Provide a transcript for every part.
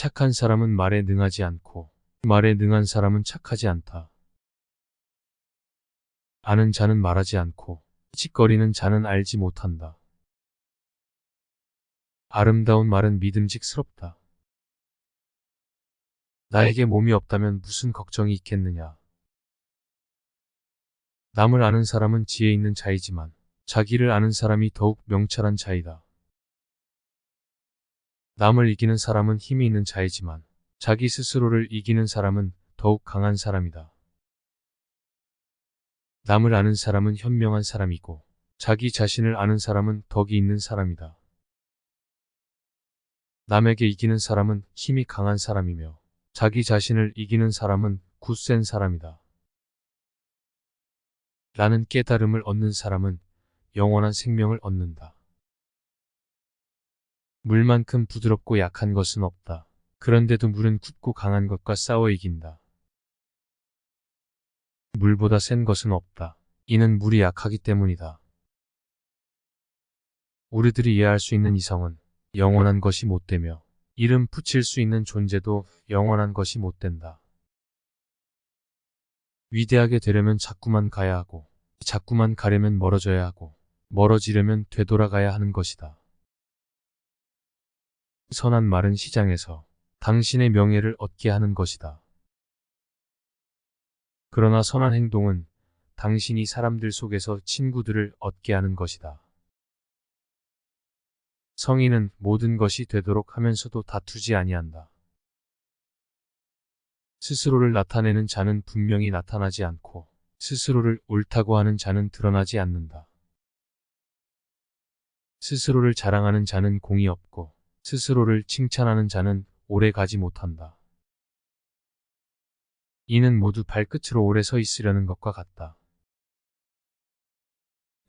착한 사람은 말에 능하지 않고 말에 능한 사람은 착하지 않다. 아는 자는 말하지 않고 찌꺼리는 자는 알지 못한다. 아름다운 말은 믿음직스럽다. 나에게 몸이 없다면 무슨 걱정이 있겠느냐. 남을 아는 사람은 지혜 있는 자이지만 자기를 아는 사람이 더욱 명철한 자이다. 남을 이기는 사람은 힘이 있는 자이지만 자기 스스로를 이기는 사람은 더욱 강한 사람이다. 남을 아는 사람은 현명한 사람이고 자기 자신을 아는 사람은 덕이 있는 사람이다. 남에게 이기는 사람은 힘이 강한 사람이며 자기 자신을 이기는 사람은 굳센 사람이다. 라는 깨달음을 얻는 사람은 영원한 생명을 얻는다. 물만큼 부드럽고 약한 것은 없다. 그런데도 물은 굳고 강한 것과 싸워 이긴다. 물보다 센 것은 없다. 이는 물이 약하기 때문이다. 우리들이 이해할 수 있는 이성은 영원한 것이 못 되며 이름 붙일 수 있는 존재도 영원한 것이 못 된다. 위대하게 되려면 자꾸만 가야 하고 자꾸만 가려면 멀어져야 하고 멀어지려면 되돌아가야 하는 것이다. 선한 말은 시장에서 당신의 명예를 얻게 하는 것이다. 그러나 선한 행동은 당신이 사람들 속에서 친구들을 얻게 하는 것이다. 성인은 모든 것이 되도록 하면서도 다투지 아니한다. 스스로를 나타내는 자는 분명히 나타나지 않고 스스로를 옳다고 하는 자는 드러나지 않는다. 스스로를 자랑하는 자는 공이 없고 스스로를 칭찬하는 자는 오래 가지 못한다. 이는 모두 발끝으로 오래 서 있으려는 것과 같다.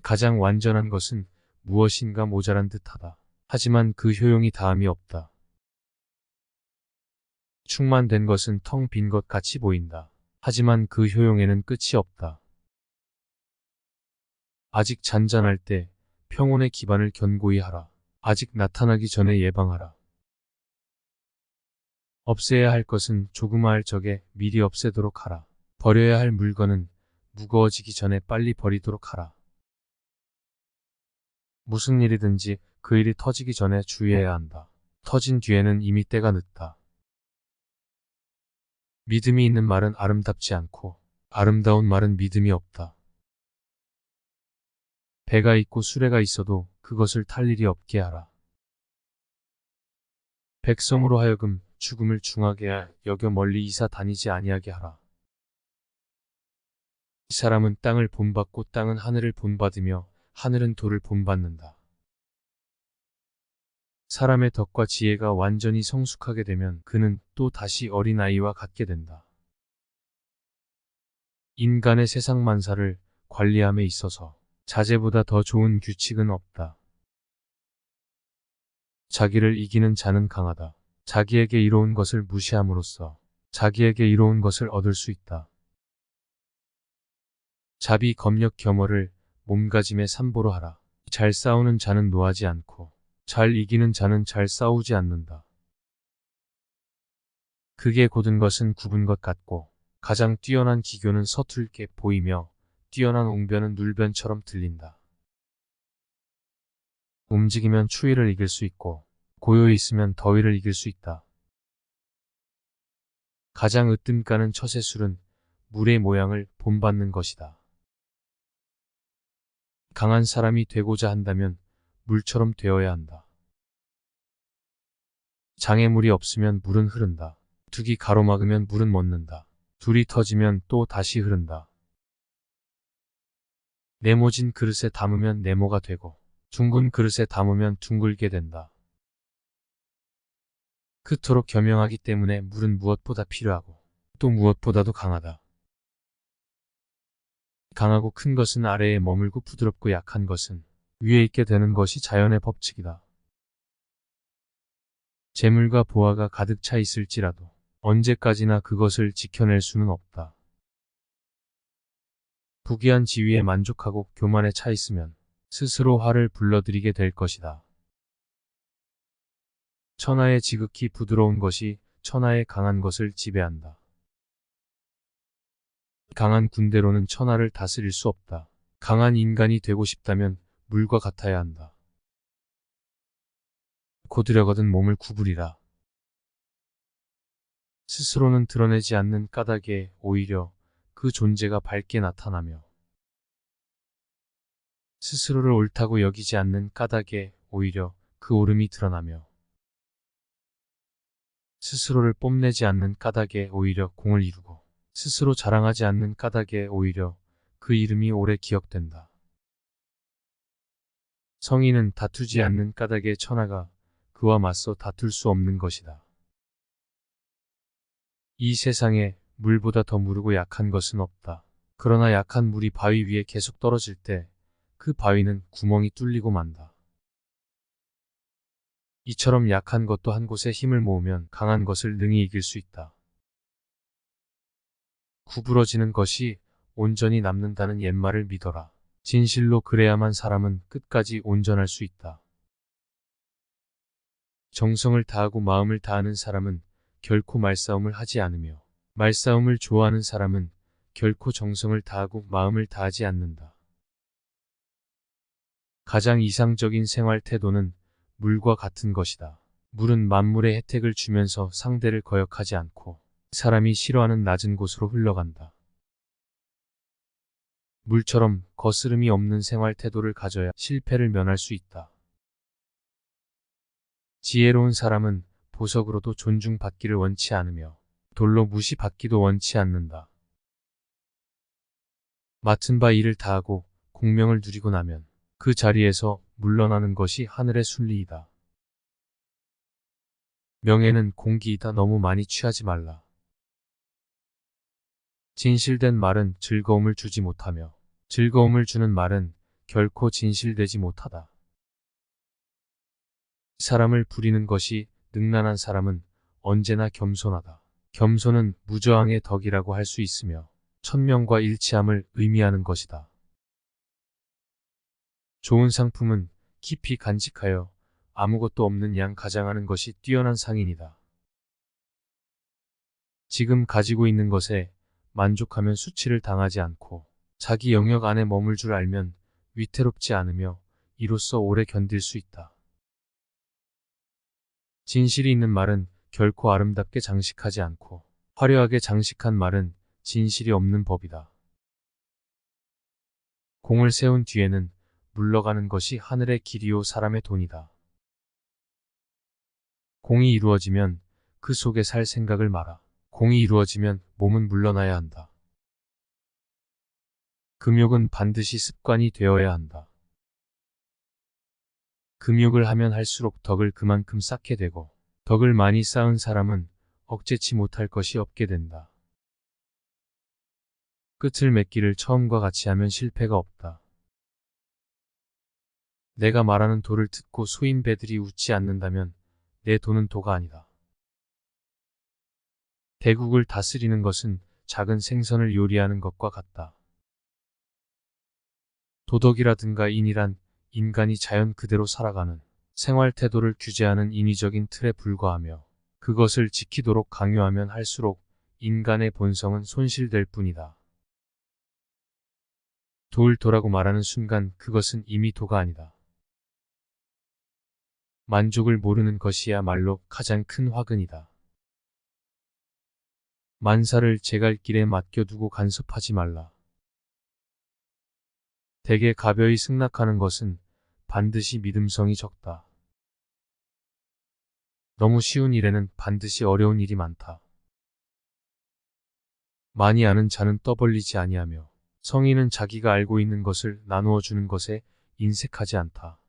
가장 완전한 것은 무엇인가 모자란 듯하다. 하지만 그 효용이 다함이 없다. 충만된 것은 텅 빈 것 같이 보인다. 하지만 그 효용에는 끝이 없다. 아직 잔잔할 때 평온의 기반을 견고히 하라. 아직 나타나기 전에 예방하라. 없애야 할 것은 조그마할 적에 미리 없애도록 하라. 버려야 할 물건은 무거워지기 전에 빨리 버리도록 하라. 무슨 일이든지 그 일이 터지기 전에 주의해야 한다. 터진 뒤에는 이미 때가 늦다. 믿음이 있는 말은 아름답지 않고 아름다운 말은 믿음이 없다. 배가 있고 수레가 있어도 그것을 탈 일이 없게 하라. 백성으로 하여금 죽음을 중하게 여겨 멀리 이사 다니지 아니하게 하라. 이 사람은 땅을 본받고 땅은 하늘을 본받으며 하늘은 돌을 본받는다. 사람의 덕과 지혜가 완전히 성숙하게 되면 그는 또 다시 어린아이와 같게 된다. 인간의 세상 만사를 관리함에 있어서 자제보다 더 좋은 규칙은 없다. 자기를 이기는 자는 강하다. 자기에게 이로운 것을 무시함으로써 자기에게 이로운 것을 얻을 수 있다. 자비 검력 겸허를 몸가짐의 삼보로 하라. 잘 싸우는 자는 노하지 않고 잘 이기는 자는 잘 싸우지 않는다. 극에 곧은 것은 굽은 것 같고 가장 뛰어난 기교는 서툴게 보이며 뛰어난 웅변은 눌변처럼 들린다. 움직이면 추위를 이길 수 있고 고요히 있으면 더위를 이길 수 있다. 가장 으뜸가는 처세술은 물의 모양을 본받는 것이다. 강한 사람이 되고자 한다면 물처럼 되어야 한다. 장애물이 없으면 물은 흐른다. 둑이 가로막으면 물은 멎는다. 둘이 터지면 또 다시 흐른다. 네모진 그릇에 담으면 네모가 되고 둥근 그릇에 담으면 둥글게 된다. 그토록 겸용하기 때문에 물은 무엇보다 필요하고 또 무엇보다도 강하다. 강하고 큰 것은 아래에 머물고 부드럽고 약한 것은 위에 있게 되는 것이 자연의 법칙이다. 재물과 보화가 가득 차 있을지라도 언제까지나 그것을 지켜낼 수는 없다. 부귀한 지위에 만족하고 교만에 차 있으면 스스로 화를 불러들이게 될 것이다. 천하의 지극히 부드러운 것이 천하의 강한 것을 지배한다. 강한 군대로는 천하를 다스릴 수 없다. 강한 인간이 되고 싶다면 물과 같아야 한다. 고드려거든 몸을 구부리라. 스스로는 드러내지 않는 까닭에 오히려 그 존재가 밝게 나타나며 스스로를 옳다고 여기지 않는 까닭에 오히려 그 옳음이 드러나며 스스로를 뽐내지 않는 까닭에 오히려 공을 이루고 스스로 자랑하지 않는 까닭에 오히려 그 이름이 오래 기억된다. 성인은 다투지 않는 까닭에 천하가 그와 맞서 다툴 수 없는 것이다. 이 세상에 물보다 더 무르고 약한 것은 없다. 그러나 약한 물이 바위 위에 계속 떨어질 때 그 바위는 구멍이 뚫리고 만다. 이처럼 약한 것도 한 곳에 힘을 모으면 강한 것을 능히 이길 수 있다. 구부러지는 것이 온전히 남는다는 옛말을 믿어라. 진실로 그래야만 사람은 끝까지 온전할 수 있다. 정성을 다하고 마음을 다하는 사람은 결코 말싸움을 하지 않으며 말싸움을 좋아하는 사람은 결코 정성을 다하고 마음을 다하지 않는다. 가장 이상적인 생활 태도는 물과 같은 것이다. 물은 만물의 혜택을 주면서 상대를 거역하지 않고 사람이 싫어하는 낮은 곳으로 흘러간다. 물처럼 거스름이 없는 생활 태도를 가져야 실패를 면할 수 있다. 지혜로운 사람은 보석으로도 존중받기를 원치 않으며 돌로 무시받기도 원치 않는다. 맡은 바 일을 다하고 공명을 누리고 나면 그 자리에서 물러나는 것이 하늘의 순리이다. 명예는 공기이다. 너무 많이 취하지 말라. 진실된 말은 즐거움을 주지 못하며 즐거움을 주는 말은 결코 진실되지 못하다. 사람을 부리는 것이 능란한 사람은 언제나 겸손하다. 겸손은 무저항의 덕이라고 할 수 있으며 천명과 일치함을 의미하는 것이다. 좋은 상품은 깊이 간직하여 아무것도 없는 양 가장하는 것이 뛰어난 상인이다. 지금 가지고 있는 것에 만족하면 수치를 당하지 않고 자기 영역 안에 머물 줄 알면 위태롭지 않으며 이로써 오래 견딜 수 있다. 진실이 있는 말은 결코 아름답게 장식하지 않고 화려하게 장식한 말은 진실이 없는 법이다. 공을 세운 뒤에는 물러가는 것이 하늘의 길이요 사람의 돈이다. 공이 이루어지면 그 속에 살 생각을 마라. 공이 이루어지면 몸은 물러나야 한다. 금욕은 반드시 습관이 되어야 한다. 금욕을 하면 할수록 덕을 그만큼 쌓게 되고 덕을 많이 쌓은 사람은 억제치 못할 것이 없게 된다. 끝을 맺기를 처음과 같이 하면 실패가 없다. 내가 말하는 도를 듣고 소인배들이 웃지 않는다면 내 도는 도가 아니다. 대국을 다스리는 것은 작은 생선을 요리하는 것과 같다. 도덕이라든가 인이란 인간이 자연 그대로 살아가는 생활 태도를 규제하는 인위적인 틀에 불과하며 그것을 지키도록 강요하면 할수록 인간의 본성은 손실될 뿐이다. 도를 도라고 말하는 순간 그것은 이미 도가 아니다. 만족을 모르는 것이야말로 가장 큰 화근이다. 만사를 제갈길에 맡겨두고 간섭하지 말라. 대개 가벼이 승낙하는 것은 반드시 믿음성이 적다. 너무 쉬운 일에는 반드시 어려운 일이 많다. 많이 아는 자는 떠벌리지 아니하며 성인은 자기가 알고 있는 것을 나누어 주는 것에 인색하지 않다.